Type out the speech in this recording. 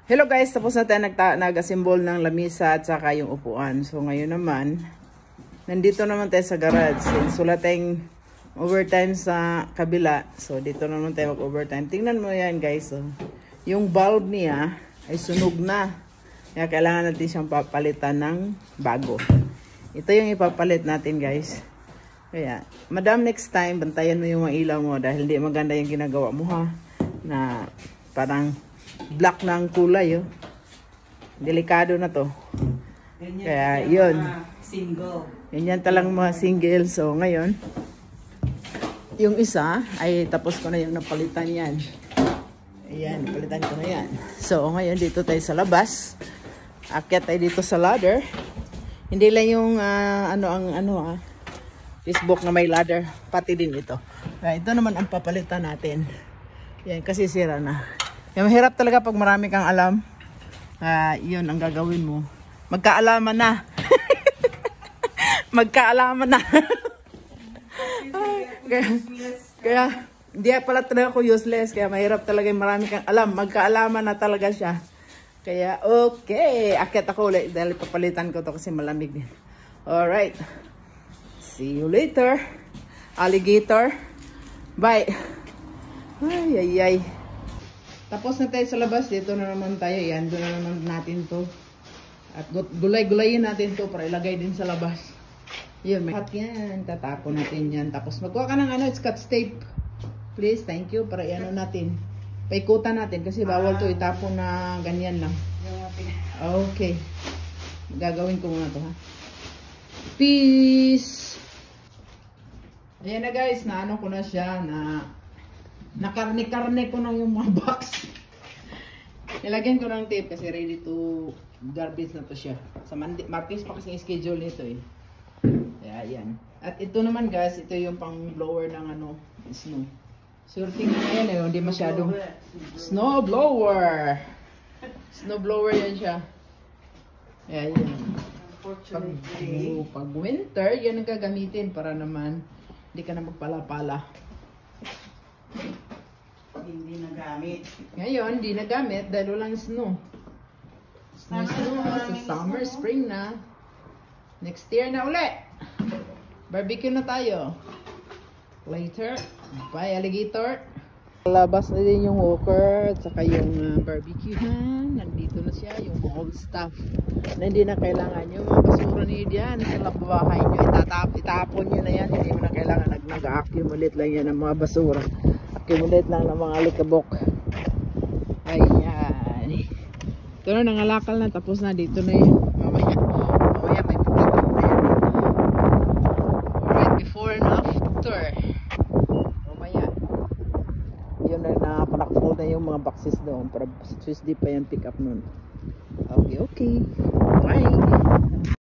Hello guys, tapos na tayo nag-assemble ng lamisa at saka yung upuan. So ngayon naman, nandito naman tayo sa garage. So wala tayong overtime sa kabila. So dito naman tayo mag-overtime. Tingnan mo yan guys. So, yung bulb niya ay sunog na. Kaya kailangan natin siyang papalitan ng bago. Ito yung ipapalit natin guys. Kaya, madam, next time, bantayan mo yung mga ilaw mo dahil hindi maganda yung ginagawa mo ha. Na parang black na ang kulay, oh. Delikado na to. Ganyan. Kaya, yun. Single. Ganyan talang mga single. So, ngayon, yung isa, ay tapos ko na yung napalitan yan. Ayan, napalitan ko na yan. So, ngayon, dito tayo sa labas. Akyat tayo dito sa ladder. Hindi lang yung, Facebook na may ladder. Pati din ito. Kaya, ito naman ang papalitan natin. Yan, kasi sira na. Yung mahirap talaga pag marami kang alam. Yun ang gagawin mo. Magkaalaman na. Magkaalaman na. kaya hindi pala talaga ako useless. Kaya mahirap talaga yung marami kang alam. Magkaalaman na talaga siya. Kaya okay. Akit ako ulit. Dahil papalitan ko to kasi malamig din. Alright. See you later. Alligator. Bye. Ay. Tapos na tayo sa labas, dito na naman tayo. Yan, doon na naman natin to. At gulay-gulayin natin to para ilagay din sa labas. Yun, may hat yan. Tatapon natin yan. Tapos magkuha ka ng scotch tape. Please, thank you. Para iano natin. Paikutan natin kasi bawal to itapon na ganyan lang. Okay. Gagawin ko muna to ha. Peace! Ayan na guys, naano ko na siya na nakarne-karne ko na yung mga box. Nilagyan ko ng tape kasi ready to garbage na to siya. Sa Martes pa kasi yung schedule nito eh. Kaya yan. At ito naman guys, ito yung pang blower ng snow. Surfing na yan eh, hindi masyadong snow blower. Snow blower yan siya. Kaya yan. Pag winter, yan ang gagamitin para naman hindi ka na magpala-pala. Hindi nagamit. Ngayon, hindi nagamit dahil walang snow. Snow sa summer, spring na. Next year na uli. Barbecue na tayo. Later. Bye, alligator. Labas na din yung walker at saka yung barbecue ha. Nandito na siya, yung old stuff. Na hindi na kailangan yung mga basura niyo dyan sa bahay nyo. Itapon nyo na yan. Hindi mo na kailangan nag-accumulate lang yan ng mga basura. Accumulate lang ng mga alikabok. Ayan. Ito na, nangalakal na. Tapos na, dito na yun. Mamaya may pagkakot na yan. Alright, before and after. Mamaya. Yun na, napanak-fold na yung mga boxes doon. Para Tuesday pa yan pick up nun. Okay. Bye.